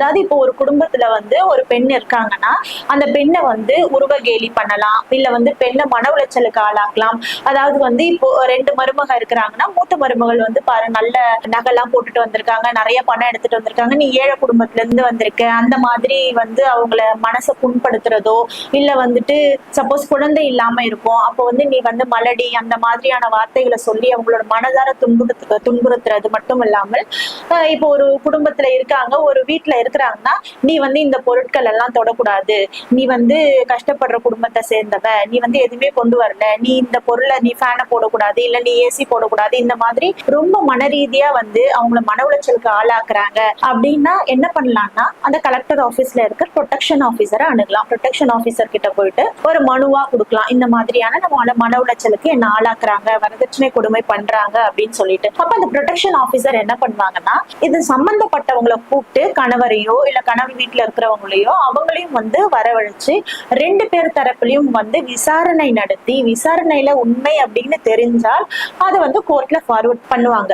அதாவது இப்போ ஒரு குடும்பத்துல வந்து ஒரு பெண் இருக்காங்கன்னா அந்த பெண்ணை வந்து உருவகேலி பண்ணலாம், இல்ல வந்து பெண்ணை மன உளைச்சலுக்கு ஆளாக்கலாம். அதாவது வந்து இப்போ 2 மருமக இருக்கிறாங்கன்னா மூத்த மருமகள் வந்து பாரு நல்ல நகைலாம் போட்டுட்டு வந்திருக்காங்க, நிறைய பணம் எடுத்துட்டு வந்திருக்காங்க, நீ ஏழை குடும்பத்துல இருந்து வந்திருக்க, அந்த மாதிரி வந்து அவங்கள மனசை புண்படுத்துறதோ, இல்ல வந்துட்டு சப்போஸ் குழந்தை இல்லாம இருக்கும் அப்போ வந்து நீ வந்து மலடி அந்த மாதிரியான வார்த்தைகளை சொல்லி அவங்களோட மனதார துன்புறுத்துறது மட்டும் இல்லாமல் இப்போ ஒரு குடும்பத்துல இருக்காங்க, ஒரு வீட்டுல இருக்கிறாங்கன்னா நீ வந்து இந்த பொருட்கள் எல்லாம் தொடக்கூடாது, நீ வந்து கஷ்டப்படுற குடும்பத்தை சேர்ந்தவ, நீ வந்து எதுவுமே கொண்டு வரல, நீ இந்த பொருளை நீ ஃபேனை போடக்கூடாது, இல்ல நீ ஏசி போடக்கூடாது, இந்த மாதிரி ரொம்ப மனரீதியா வந்து அவங்கள மன உளைச்சலுக்கு ஆளாக்குறாங்க. அப்படின்னா என்ன பண்ணலாம்னா அந்த கலெக்டர் ஆபீஸ்ல இருக்க ப்ரொடெக்ஷன் ஆபீசரை அணுகலாம். ப்ரொடெக்ஷன் ஆபீசர் கிட்ட போயிட்டு ஒரு மனுவா கொடுக்கலாம், இந்த மாதிரியான நம்ம மன உளைச்சலுக்கு என்ன ஆளாக்குறாங்க, வரதட்சணை கொடுமை பண்றாங்க அப்படின்னு சொல்லிட்டு. அப்ப அந்த ப்ரொடெக்ஷன் ஆபீசர் என்ன பண்ணுவாங்கன்னா இது சம்பந்தப்பட்டவங்களை கூப்பிட்டு கணவரையோ இல்ல கணவர் வீட்டுல இருக்கிறவங்களையோ அவங்களையும் வந்து வரவழைச்சு 2 பேர் தரப்புலையும் வந்து விசாரணை நடத்தி, விசாரணையில உண்மை அப்படின்னு தெரிஞ்சால் அதை வந்து கோர்ட்ல ஃபார்வர்ட் பண்ணுவாங்க.